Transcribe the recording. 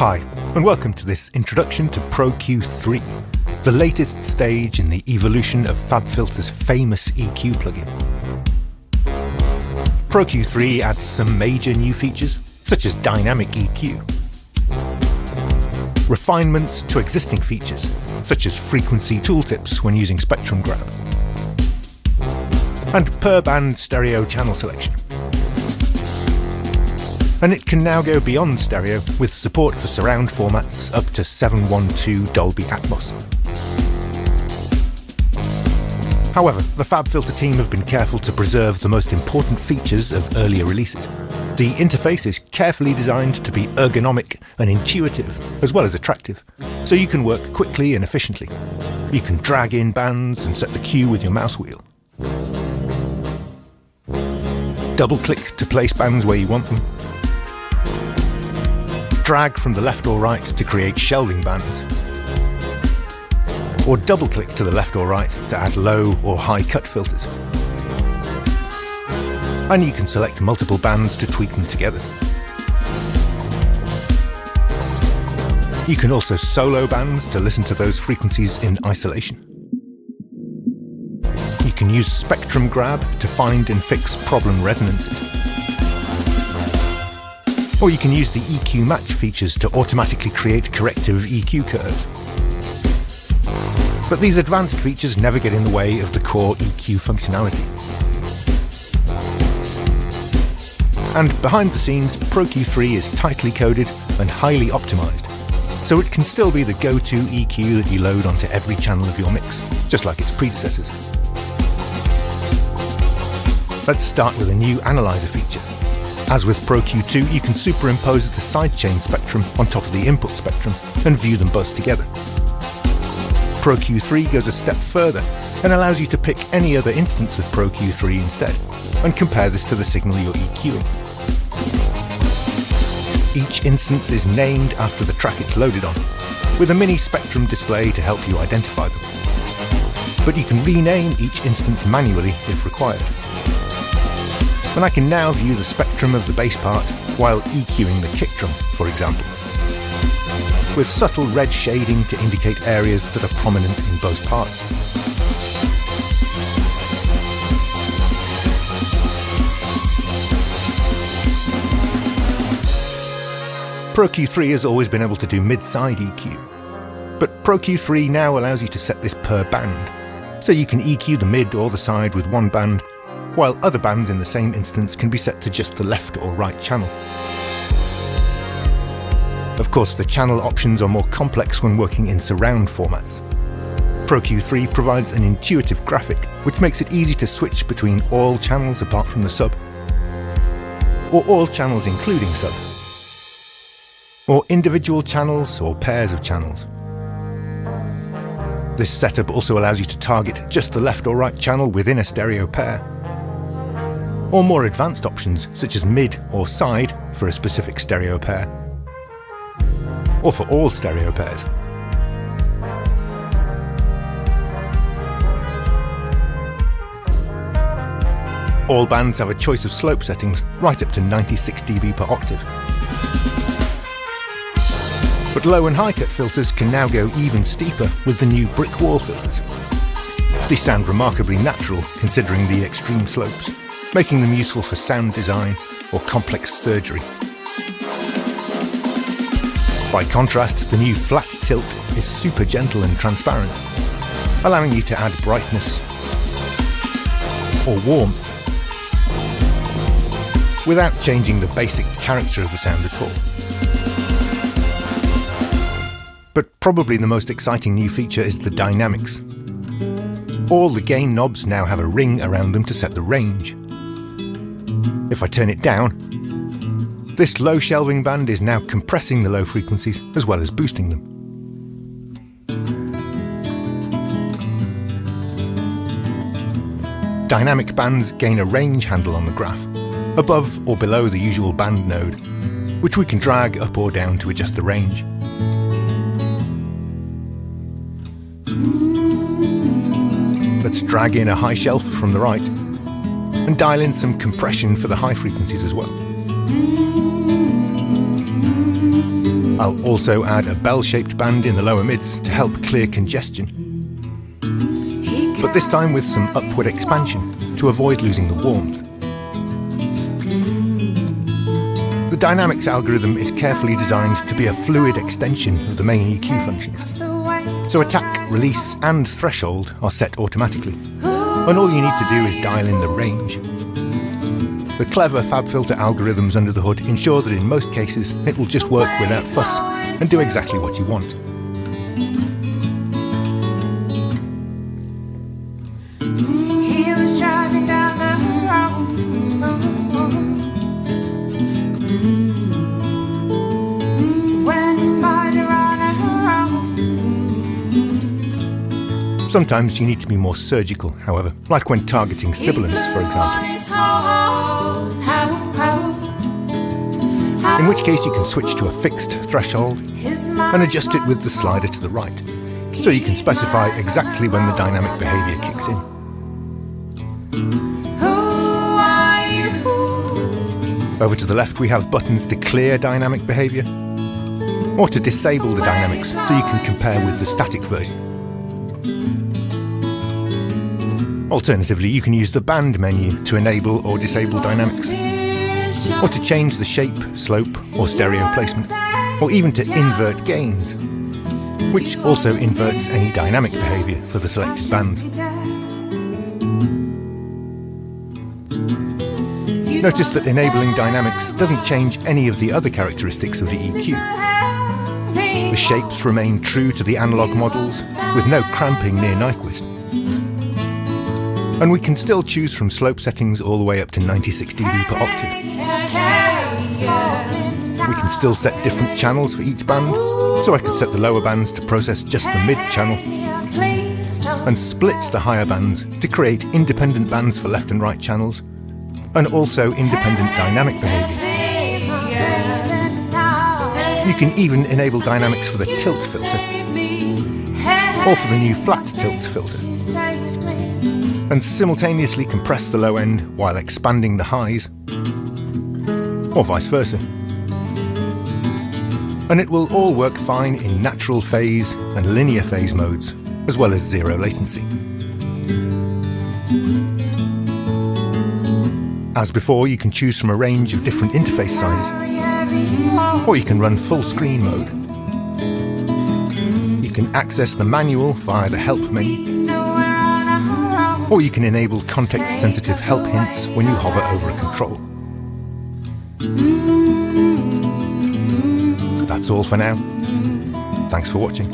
Hi, and welcome to this introduction to Pro Q3, the latest stage in the evolution of Fabfilter's famous EQ plugin. Pro Q3 adds some major new features, such as dynamic EQ, refinements to existing features, such as frequency tooltips when using spectrum grab, and per-band stereo channel selection. And it can now go beyond stereo with support for surround formats up to 712 Dolby Atmos. However, the Fabfilter team have been careful to preserve the most important features of earlier releases. The interface is carefully designed to be ergonomic and intuitive, as well as attractive, so you can work quickly and efficiently. You can drag in bands and set the cue with your mouse wheel. Double-click to place bands where you want them. Drag from the left or right to create shelving bands. Or double-click to the left or right to add low or high cut filters. And you can select multiple bands to tweak them together. You can also solo bands to listen to those frequencies in isolation. You can use spectrum grab to find and fix problem resonances. Or you can use the EQ match features to automatically create corrective EQ curves. But these advanced features never get in the way of the core EQ functionality. And behind the scenes, Pro Q3 is tightly coded and highly optimized, so it can still be the go-to EQ that you load onto every channel of your mix, just like its predecessors. Let's start with a new analyzer feature. As with Pro Q2, you can superimpose the sidechain spectrum on top of the input spectrum and view them both together. Pro Q3 goes a step further and allows you to pick any other instance of Pro Q3 instead, and compare this to the signal you're EQing. Each instance is named after the track it's loaded on, with a mini spectrum display to help you identify them. But you can rename each instance manually if required. And I can now view the spectrum of the bass part while EQing the kick drum, for example, with subtle red shading to indicate areas that are prominent in both parts. Pro Q3 has always been able to do mid-side EQ, but Pro Q3 now allows you to set this per band, so you can EQ the mid or the side with one band, while other bands in the same instance can be set to just the left or right channel. Of course, the channel options are more complex when working in surround formats. Pro Q3 provides an intuitive graphic, which makes it easy to switch between all channels apart from the sub, or all channels including sub, or individual channels or pairs of channels. This setup also allows you to target just the left or right channel within a stereo pair, or more advanced options such as mid or side for a specific stereo pair, or for all stereo pairs. All bands have a choice of slope settings right up to 96 dB per octave. But low and high cut filters can now go even steeper with the new brick wall filters. These sound remarkably natural considering the extreme slopes, making them useful for sound design or complex surgery. By contrast, the new flat tilt is super gentle and transparent, allowing you to add brightness or warmth without changing the basic character of the sound at all. But probably the most exciting new feature is the dynamics. All the gain knobs now have a ring around them to set the range. If I turn it down, this low shelving band is now compressing the low frequencies as well as boosting them. Dynamic bands gain a range handle on the graph, above or below the usual band node, which we can drag up or down to adjust the range. Let's drag in a high shelf from the right, and dial in some compression for the high frequencies as well. I'll also add a bell-shaped band in the lower mids to help clear congestion, but this time with some upward expansion to avoid losing the warmth. The dynamics algorithm is carefully designed to be a fluid extension of the main EQ functions, so attack, release and threshold are set automatically, and all you need to do is dial in the range. The clever Fabfilter algorithms under the hood ensure that in most cases it will just work without fuss and do exactly what you want. He was driving down the road, when he spied her on her own. Sometimes you need to be more surgical, however, like when targeting sibilants, for example. In which case you can switch to a fixed threshold and adjust it with the slider to the right, so you can specify exactly when the dynamic behaviour kicks in. Over to the left we have buttons to clear dynamic behaviour, or to disable the dynamics so you can compare with the static version. Alternatively, you can use the band menu to enable or disable dynamics, or to change the shape, slope or stereo placement, or even to invert gains, which also inverts any dynamic behaviour for the selected bands. Notice that enabling dynamics doesn't change any of the other characteristics of the EQ. The shapes remain true to the analog models, with no cramping near Nyquist. And we can still choose from slope settings all the way up to 96 dB per octave. We can still set different channels for each band, so I could set the lower bands to process just the mid channel, and split the higher bands to create independent bands for left and right channels, and also independent dynamic behaviour. You can even enable dynamics for the tilt filter, or for the new flat tilt filter, and simultaneously compress the low end while expanding the highs, or vice versa. And it will all work fine in natural phase and linear phase modes, as well as zero latency. As before, you can choose from a range of different interface sizes, or you can run full screen mode. You can access the manual via the help menu, or you can enable context-sensitive help hints when you hover over a control. That's all for now. Thanks for watching.